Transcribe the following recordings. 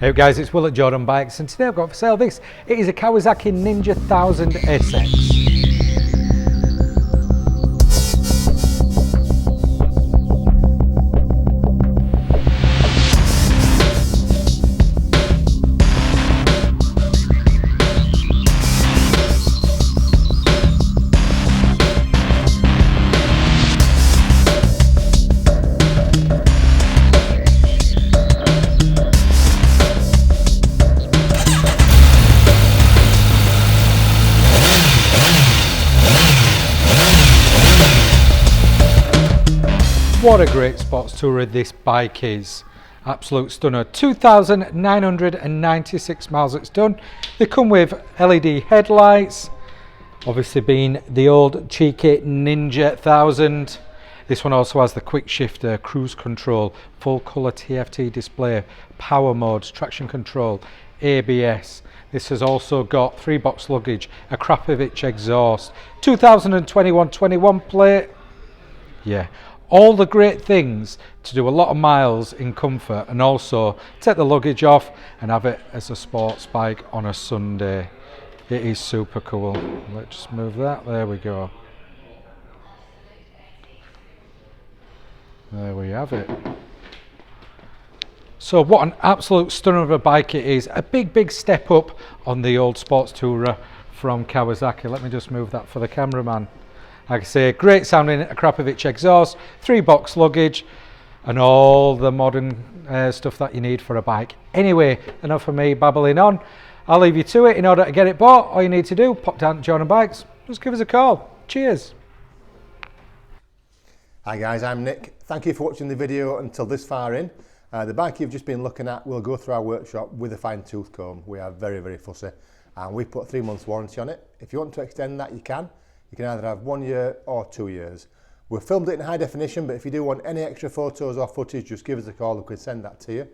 Hey guys, it's Will at Jordanbikes, and today I've got for sale this. It is a Kawasaki Ninja 1000 SX. What a great sports tourer this bike is. Absolute stunner. 2,996 miles it's done. They come with LED headlights, obviously being the old cheeky Ninja 1000. This one also has the quickshifter, cruise control, full colour TFT display, power modes, traction control, ABS. This has also got 3-box luggage, Akrapovic exhaust, 2021 plate. Yeah. All the great things to do a lot of miles in comfort, and also take the luggage off and have it as a sports bike on a Sunday. It is super cool. Let's just move that. There we go. There we have it. So what an absolute stunner of a bike it is. A big step up on the old sports tourer from Kawasaki. Let me just move that for the cameraman. Like I say, great sounding Akrapovic exhaust, 3-box luggage, and all the modern stuff that you need for a bike. Anyway, enough of me babbling on. I'll leave you to it. In order to get it bought, all you need to do, pop down to Jordanbikes, just give us a call. Cheers. Hi guys, I'm Nick. Thank you for watching the video until this far in. The bike you've just been looking at will go through our workshop with a fine tooth comb. We are very fussy, and we put 3 months warranty on it. If you want to extend that, you can. You can either have 1 year or 2 years. We've filmed it in high definition, but if you do want any extra photos or footage, just give us a call, we can send that to you.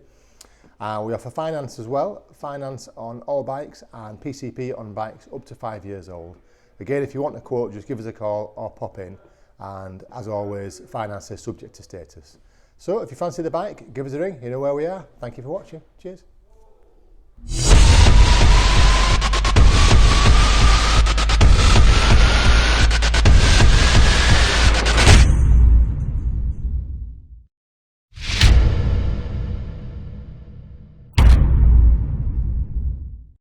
We offer finance as well, finance on all bikes and PCP on bikes up to 5 years old. Again, if you want a quote, just give us a call or pop in, and as always, finance is subject to status. So if you fancy the bike, give us a ring, you know where we are. Thank you for watching, cheers.